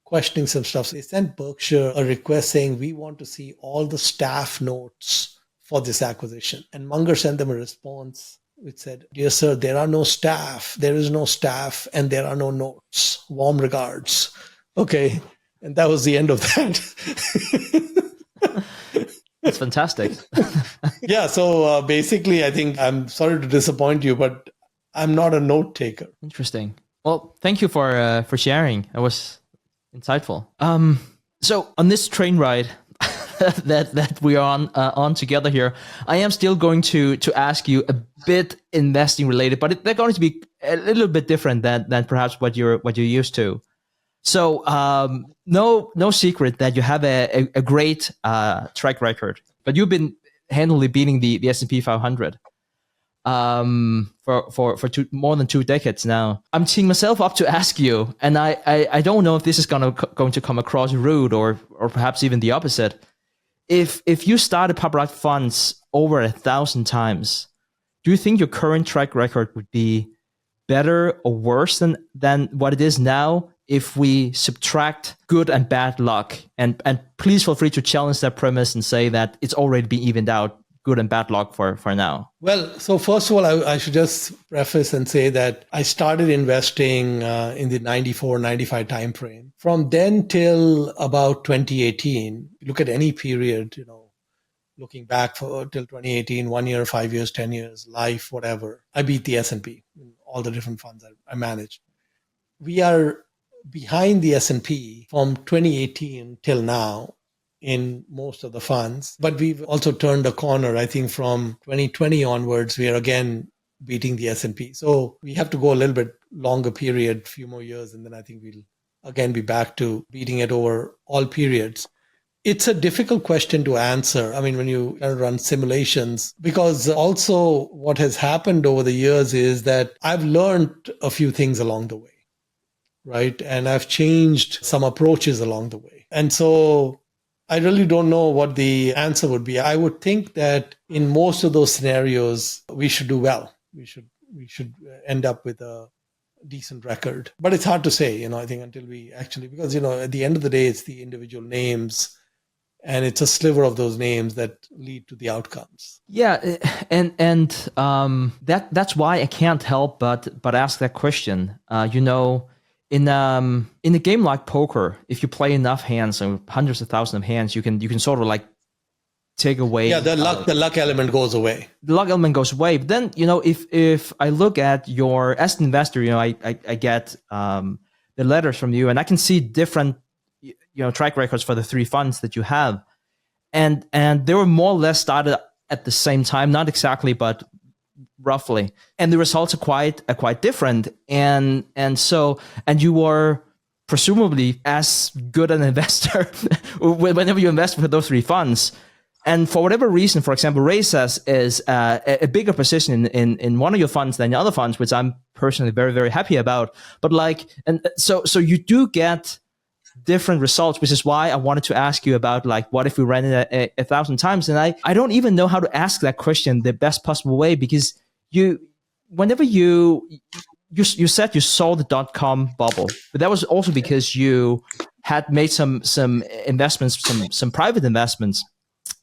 questioning some stuff. So they sent Berkshire a request saying, we want to see all the staff notes for this acquisition. And Munger sent them a response which said, dear sir, there are no staff, there is no staff, and there are no notes. Warm regards. Okay. And that was the end of that. That's fantastic. Yeah. So basically, I think I'm sorry to disappoint you, but I'm not a note taker. Interesting. Well, thank you for sharing. It was insightful. So on this train ride that we are on together here, I am still going to ask you a bit investing related, but they're going to be a little bit different than perhaps what you're used to. So no secret that you have a great track record, but you've been handily beating the S&P 500 for more than 2 decades now. I'm teeing myself up to ask you, and I don't know if this is going to come across rude or perhaps even the opposite. If you started Pabrai Funds over 1,000 times, do you think your current track record would be better or worse than what it is now if we subtract good and bad luck? And please feel free to challenge that premise and say that it's already been evened out, good and bad luck for now. Well, so first of all, I should just preface and say that I started investing in the 94, 95 timeframe. From then till about 2018, look at any period, looking back till 2018, 1 year, 5 years, 10 years, life, whatever, I beat the S&P in all the different funds I managed. We are behind the S&P from 2018 till now in most of the funds, but we've also turned a corner. I think from 2020 onwards, we are again beating the S&P. So we have to go a little bit longer period, few more years, and then I think we'll again be back to beating it over all periods. It's a difficult question to answer. I mean, when you run simulations, because also what has happened over the years is that I've learned a few things along the way, right? And I've changed some approaches along the way. And so I really don't know what the answer would be. I would think that in most of those scenarios, we should do well. We should end up with a decent record. But it's hard to say, I think until we actually, because, at the end of the day, it's the individual names and it's a sliver of those names that lead to the outcomes. Yeah. And that's why I can't help but ask that question. In a game like poker, if you play enough hands, so hundreds of thousands of hands, you can sort of like take away. Yeah, the luck element goes away. The luck element goes away. But then if I look at as an investor, I get the letters from you, and I can see different track records for the 3 funds that you have, and they were more or less started at the same time, not exactly, but roughly, and the results are quite different, and you were presumably as good an investor whenever you invest for those 3 funds. And for whatever reason, for example, Ray says is a bigger position in one of your funds than the other funds, which I'm personally very, very happy about. But so you do get different results, which is why I wanted to ask you about what if we ran it 1,000 times? And I don't even know how to ask that question the best possible way, because whenever you said you saw the .com bubble, but that was also because you had made some investments, some private investments.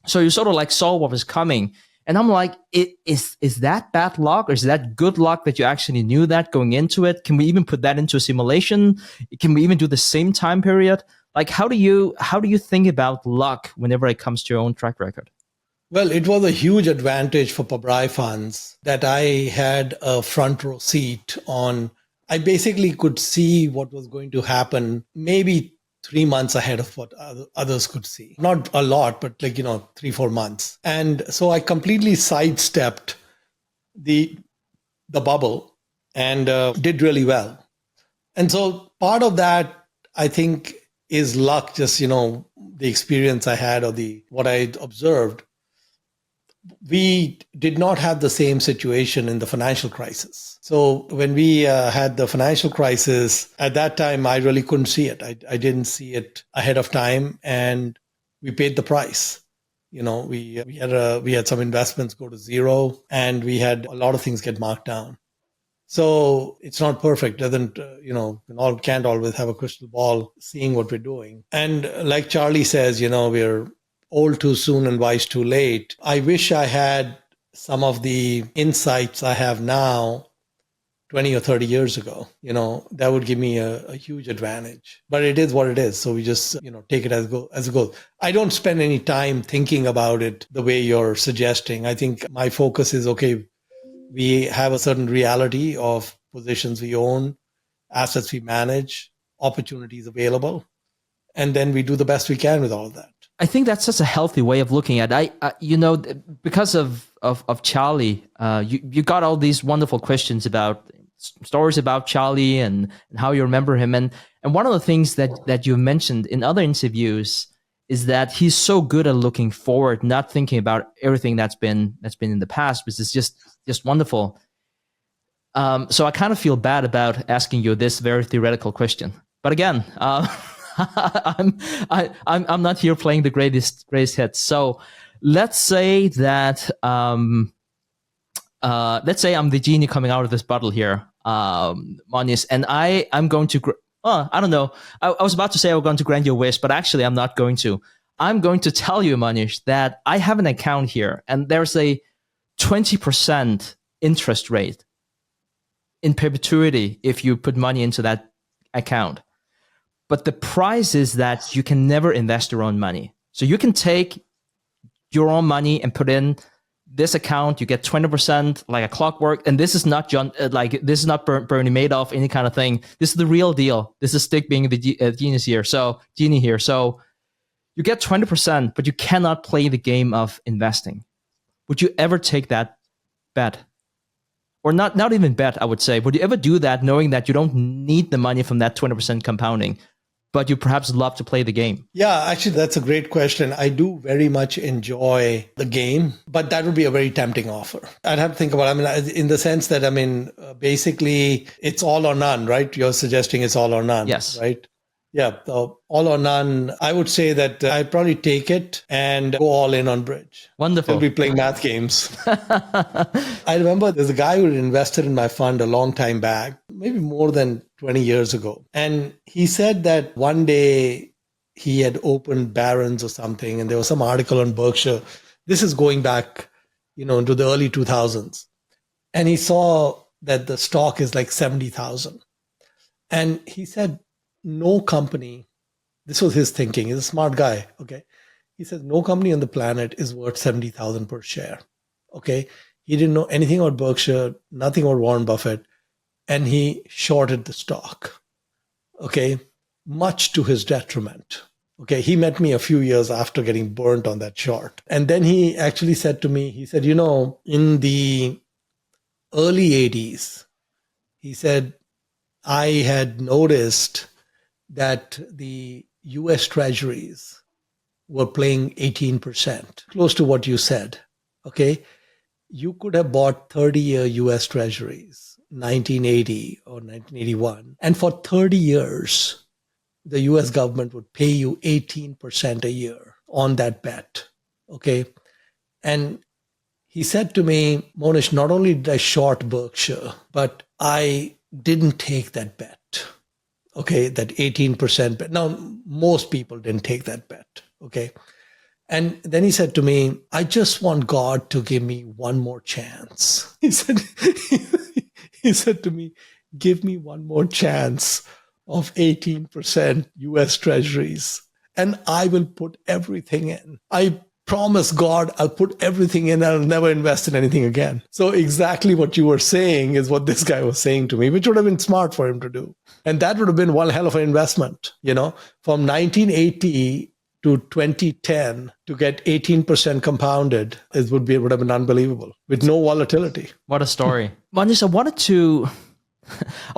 So you sort of saw what was coming. And I'm like, is that bad luck or is that good luck that you actually knew that going into it? Can we even put that into a simulation? Can we even do the same time period? How do you think about luck whenever it comes to your own track record? Well, it was a huge advantage for Pabrai Funds that I had a front row seat on. I basically could see what was going to happen maybe 3 months ahead of what others could see. Not a lot, but 3-4 months. And so I completely sidestepped the bubble and did really well. And so part of that, I think, is luck, just, the experience I had or what I observed. We did not have the same situation in the financial crisis. So when we had the financial crisis, at that time, I really couldn't see it. I didn't see it ahead of time, and we paid the price. We had some investments go to zero, and we had a lot of things get marked down. So it's not perfect. Doesn't, can't always have a crystal ball seeing what we're doing. And like Charlie says, we're old too soon and wise too late. I wish I had some of the insights I have now 20 or 30 years ago. That would give me a huge advantage. But it is what it is. So we just, take it as a goal. I don't spend any time thinking about it the way you're suggesting. I think my focus is, okay, we have a certain reality of positions we own, assets we manage, opportunities available, and then we do the best we can with all of that. I think that's just a healthy way of looking at it. Because of Charlie, you got all these wonderful questions about stories about Charlie and how you remember him. And one of the things that you mentioned in other interviews is that he's so good at looking forward, not thinking about everything that's been in the past, which is just wonderful. So I kind of feel bad about asking you this very theoretical question, but again, I'm not here playing the greatest hits. So let's say that let's say I'm the genie coming out of this bottle here, Mohnish, and I'm going to. I don't know. I was about to say I was going to grant your wish, but actually I'm not going to. I'm going to tell you, Mohnish, that I have an account here, and there's a 20% interest rate in perpetuity if you put money into that account. But the price is that you can never invest your own money. So you can take your own money and put in this account, you get 20% like a clockwork. And this is not this is not Bernie Madoff, any kind of thing. This is the real deal. This is Stick being the genie here. So you get 20%, but you cannot play the game of investing. Would you ever take that bet? Or not even bet, I would say. Would you ever do that knowing that you don't need the money from that 20% compounding, but you perhaps love to play the game? Yeah, actually, that's a great question. I do very much enjoy the game, but that would be a very tempting offer. I'd have to think about it. In the sense that, basically, it's all or none, right? You're suggesting it's all or none. Yes. Right? Yeah, all or none. I would say that I'd probably take it and go all in on bridge. Wonderful. I'll be playing math games. I remember there's a guy who invested in my fund a long time back, maybe more than 20 years ago. And he said that one day he had opened Barron's or something, and there was some article on Berkshire. This is going back, into the early 2000s. And he saw that the stock is like 70,000. And he said, no company, this was his thinking, he's a smart guy, okay? He says, no company on the planet is worth 70,000 per share, okay? He didn't know anything about Berkshire, nothing about Warren Buffett, and he shorted the stock, okay? Much to his detriment, okay? He met me a few years after getting burnt on that short. And then he actually said to me, he said, in the early 80s, he said, I had noticed that the US treasuries were playing 18%, close to what you said, okay? You could have bought 30-year US treasuries, 1980 or 1981, and for 30 years, the US government would pay you 18% a year on that bet, okay? And he said to me, Mohnish, not only did I short Berkshire, but I didn't take that bet. Okay, that 18% bet. Now, most people didn't take that bet, okay? And then he said to me, I just want God to give me one more chance. He said to me, give me one more chance of 18% US treasuries, and I will put everything in. I promise God I'll put everything in and I'll never invest in anything again. So exactly what you were saying is what this guy was saying to me, which would have been smart for him to do. And that would have been one hell of an investment, from 1980 to 2010 to get 18% compounded, it would have been unbelievable with no volatility. What a story. Mohnish, I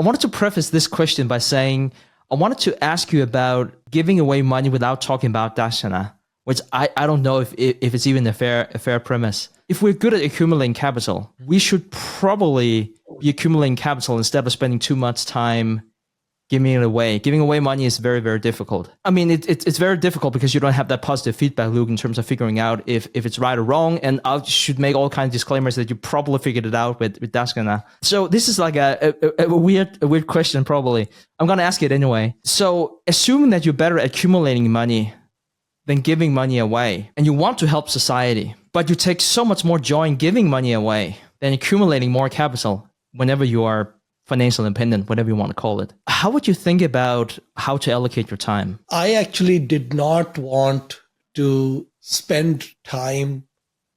wanted to preface this question by saying, I wanted to ask you about giving away money without talking about Dakshana, which I don't know if it's even a fair premise. If we're good at accumulating capital, we should probably be accumulating capital instead of spending too much time giving it away. Giving away money is very, very difficult. I mean, it's very difficult because you don't have that positive feedback loop in terms of figuring out if it's right or wrong. And I should make all kinds of disclaimers that you probably figured it out with Dakshana. So this is like a weird question, probably. I'm going to ask it anyway. So assuming that you're better at accumulating money than giving money away, and you want to help society, but you take so much more joy in giving money away than accumulating more capital whenever you are financial independent, whatever you want to call it. How would you think about how to allocate your time? I actually did not want to spend time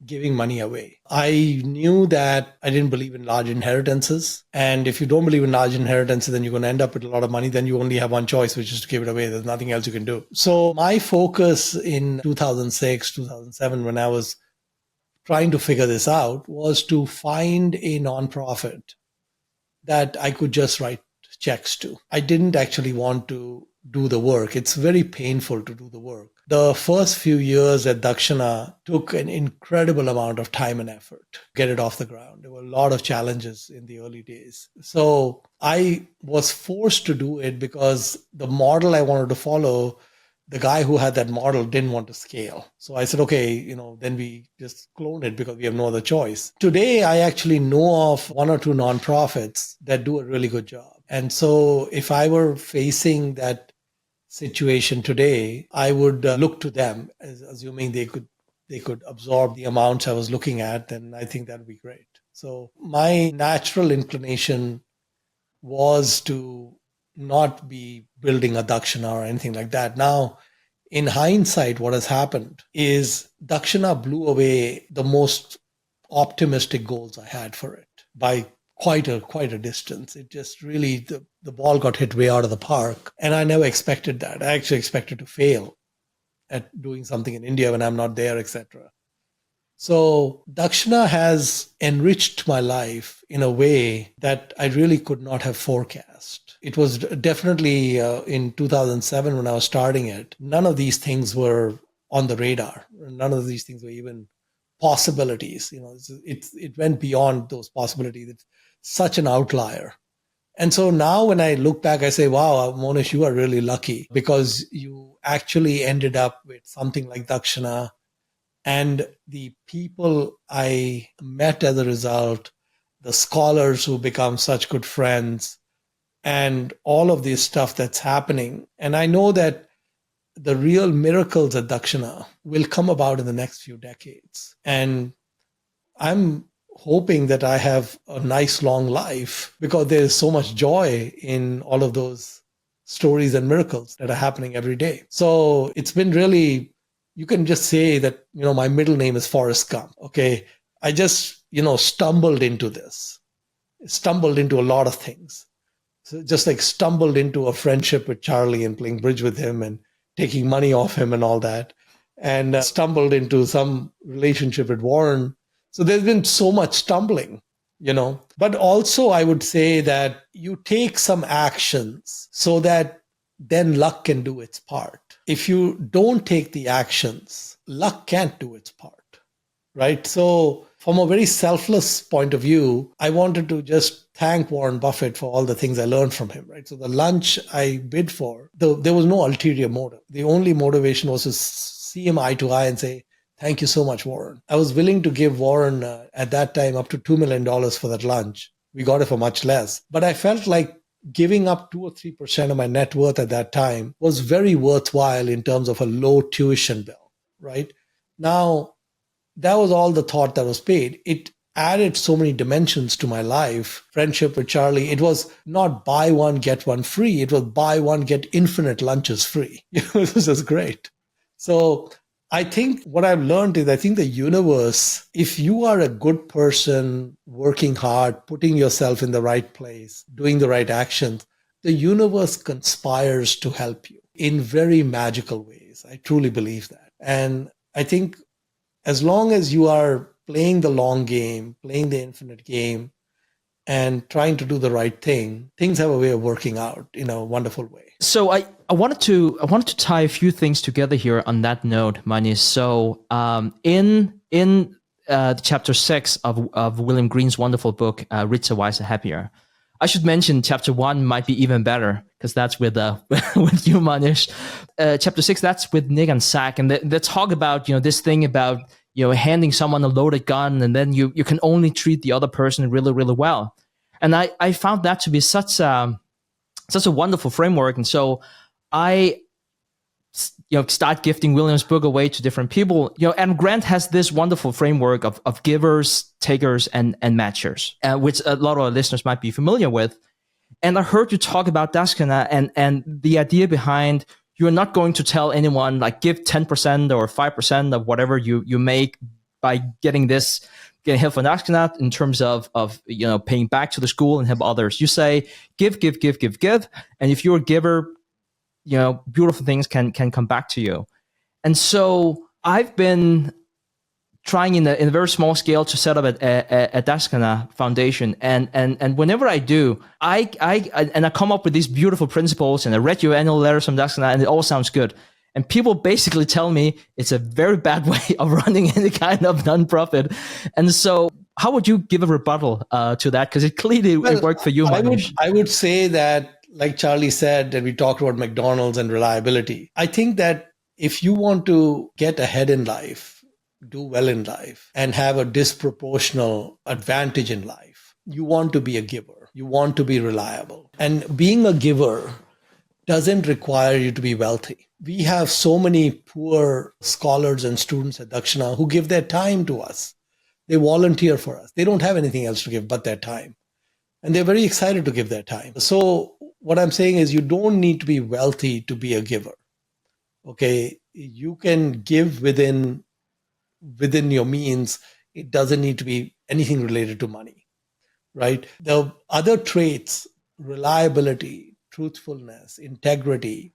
giving money away. I knew that I didn't believe in large inheritances. And if you don't believe in large inheritances, then you're going to end up with a lot of money. Then you only have one choice, which is to give it away. There's nothing else you can do. So my focus in 2006, 2007, when I was trying to figure this out, was to find a nonprofit that I could just write checks to. I didn't actually want to do the work. It's very painful to do the work. The first few years at Dakshana took an incredible amount of time and effort to get it off the ground. There were a lot of challenges in the early days. So I was forced to do it because the model I wanted to follow, the guy who had that model didn't want to scale. So I said, okay, then we just clone it because we have no other choice. Today, I actually know of one or two nonprofits that do a really good job. And so if I were facing that situation today, I would look to them, assuming they could absorb the amounts I was looking at, then I think that would be great. So my natural inclination was to not be building a Dakshana or anything like that. Now, in hindsight, what has happened is Dakshana blew away the most optimistic goals I had for it by quite a distance. It just really, the ball got hit way out of the park. And I never expected that. I actually expected to fail at doing something in India when I'm not there, etc. So Dakshana has enriched my life in a way that I really could not have forecast. It was definitely in 2007 when I was starting it, none of these things were on the radar. None of these things were even possibilities. It went beyond those possibilities. It's such an outlier. And so now when I look back, I say, wow, Mohnish, you are really lucky because you actually ended up with something like Dakshana. And the people I met as a result, the scholars who become such good friends, and all of this stuff that's happening. And I know that the real miracles at Dakshana will come about in the next few decades. And I'm hoping that I have a nice long life because there's so much joy in all of those stories and miracles that are happening every day. So it's been really, you can just say that, my middle name is Forrest Gump. Okay. I just, stumbled into this, stumbled into a lot of things. So just like stumbled into a friendship with Charlie and playing bridge with him and taking money off him and all that. And stumbled into some relationship with Warren. So there's been so much stumbling, But also I would say that you take some actions so that then luck can do its part. If you don't take the actions, luck can't do its part, right? So from a very selfless point of view, I wanted to just thank Warren Buffett for all the things I learned from him, right? So the lunch I bid for, there was no ulterior motive. The only motivation was to see him eye to eye and say, thank you so much, Warren. I was willing to give Warren at that time up to $2 million for that lunch. We got it for much less. But I felt like giving up 2 or 3% of my net worth at that time was very worthwhile in terms of a low tuition bill, right? Now, that was all the thought that was paid. It added so many dimensions to my life. Friendship with Charlie, it was not buy one, get one free. It was buy one, get infinite lunches free. It was just great. So I think what I've learned is I think the universe, if you are a good person, working hard, putting yourself in the right place, doing the right actions, the universe conspires to help you in very magical ways. I truly believe that. And I think as long as you are playing the long game, playing the infinite game, and trying to do the right thing, things have a way of working out in a wonderful way. So I wanted to tie a few things together here on that note, Mohnish. So in chapter 6 of William Green's wonderful book, Richer, Wiser, Happier, I should mention chapter 1 might be even better because that's with with you, Mohnish. Chapter 6, that's with Nick and Zach, and they talk about this thing about handing someone a loaded gun, and then you can only treat the other person really, really well. And I found that to be such a wonderful framework, and so I start gifting William's book away to different people. And Grant has this wonderful framework of givers, takers, and matchers, which a lot of our listeners might be familiar with. And I heard you talk about Dakshana and the idea behind you're not going to tell anyone like give 10% or 5% of whatever you make by getting help from Dakshana in terms of paying back to the school and help others. You say give, and if you're a giver, beautiful things can come back to you. And so I've been trying in a very small scale to set up a Dakshana foundation. And whenever I do, I come up with these beautiful principles, and I read your annual letters from Dakshana, and it all sounds good. And people basically tell me it's a very bad way of running any kind of nonprofit. And so how would you give a rebuttal to that? Because it clearly it worked for you, Mohnish. I would say that, like Charlie said, and we talked about McDonald's and reliability. I think that if you want to get ahead in life, do well in life, and have a disproportional advantage in life, you want to be a giver. You want to be reliable. And being a giver doesn't require you to be wealthy. We have so many poor scholars and students at Dakshana who give their time to us. They volunteer for us. They don't have anything else to give but their time. And they're very excited to give their time. So what I'm saying is you don't need to be wealthy to be a giver. Okay, you can give within your means. It doesn't need to be anything related to money, right? The other traits, reliability, truthfulness, integrity,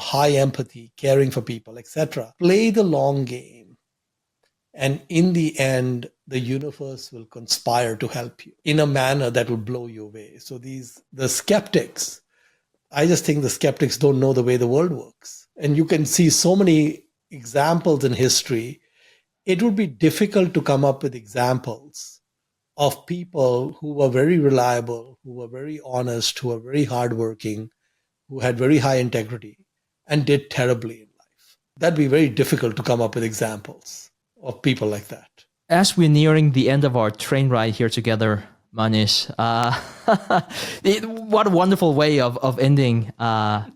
high empathy, caring for people, etc. Play the long game. And in the end, the universe will conspire to help you in a manner that will blow you away. So the skeptics, I just think the skeptics don't know the way the world works. And you can see so many examples in history. It would be difficult to come up with examples of people who were very reliable, who were very honest, who were very hardworking, who had very high integrity and did terribly in life. That'd be very difficult to come up with examples of people like that. As we're nearing the end of our train ride here together, Mohnish, what a wonderful way of ending a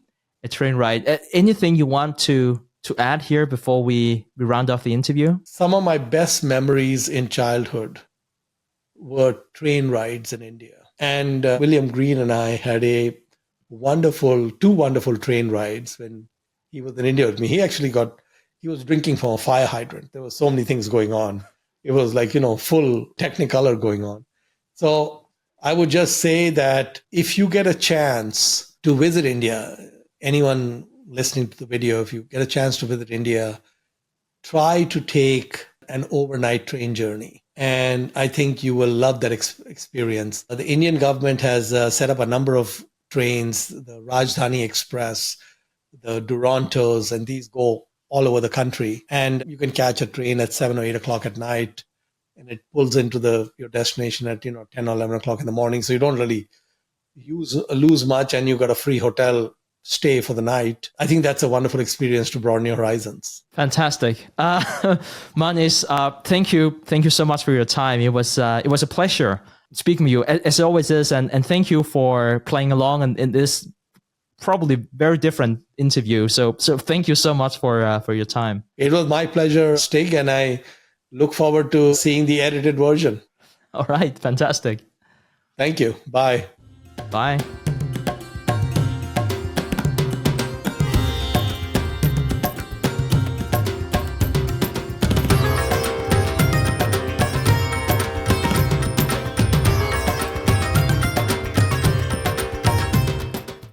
train ride. Anything you want to add here before we round off the interview? Some of my best memories in childhood were train rides in India. And William Green and I had two wonderful train rides when he was in India with me. He was drinking from a fire hydrant. There were so many things going on. It was like, full technicolor going on. So I would just say that if you get a chance to visit India, anyone listening to the video, if you get a chance to visit India, try to take an overnight train journey. And I think you will love that experience. The Indian government has set up a number of trains, the Rajdhani Express, the Durontos, and these go all over the country. And you can catch a train at 7 or 8 o'clock at night, and it pulls into your destination at 10 or 11 o'clock in the morning. So you don't really lose much, and you got a free hotel stay for the night. I think that's a wonderful experience to broaden your horizons. Fantastic. Mohnish, thank you so much for your time. It was a pleasure speaking with you, as it always is, and thank you for playing along in this probably very different interview. So thank you so much for your time. It was my pleasure, Stig, and I look forward to seeing the edited version. All right, fantastic. Thank you. Bye. Bye.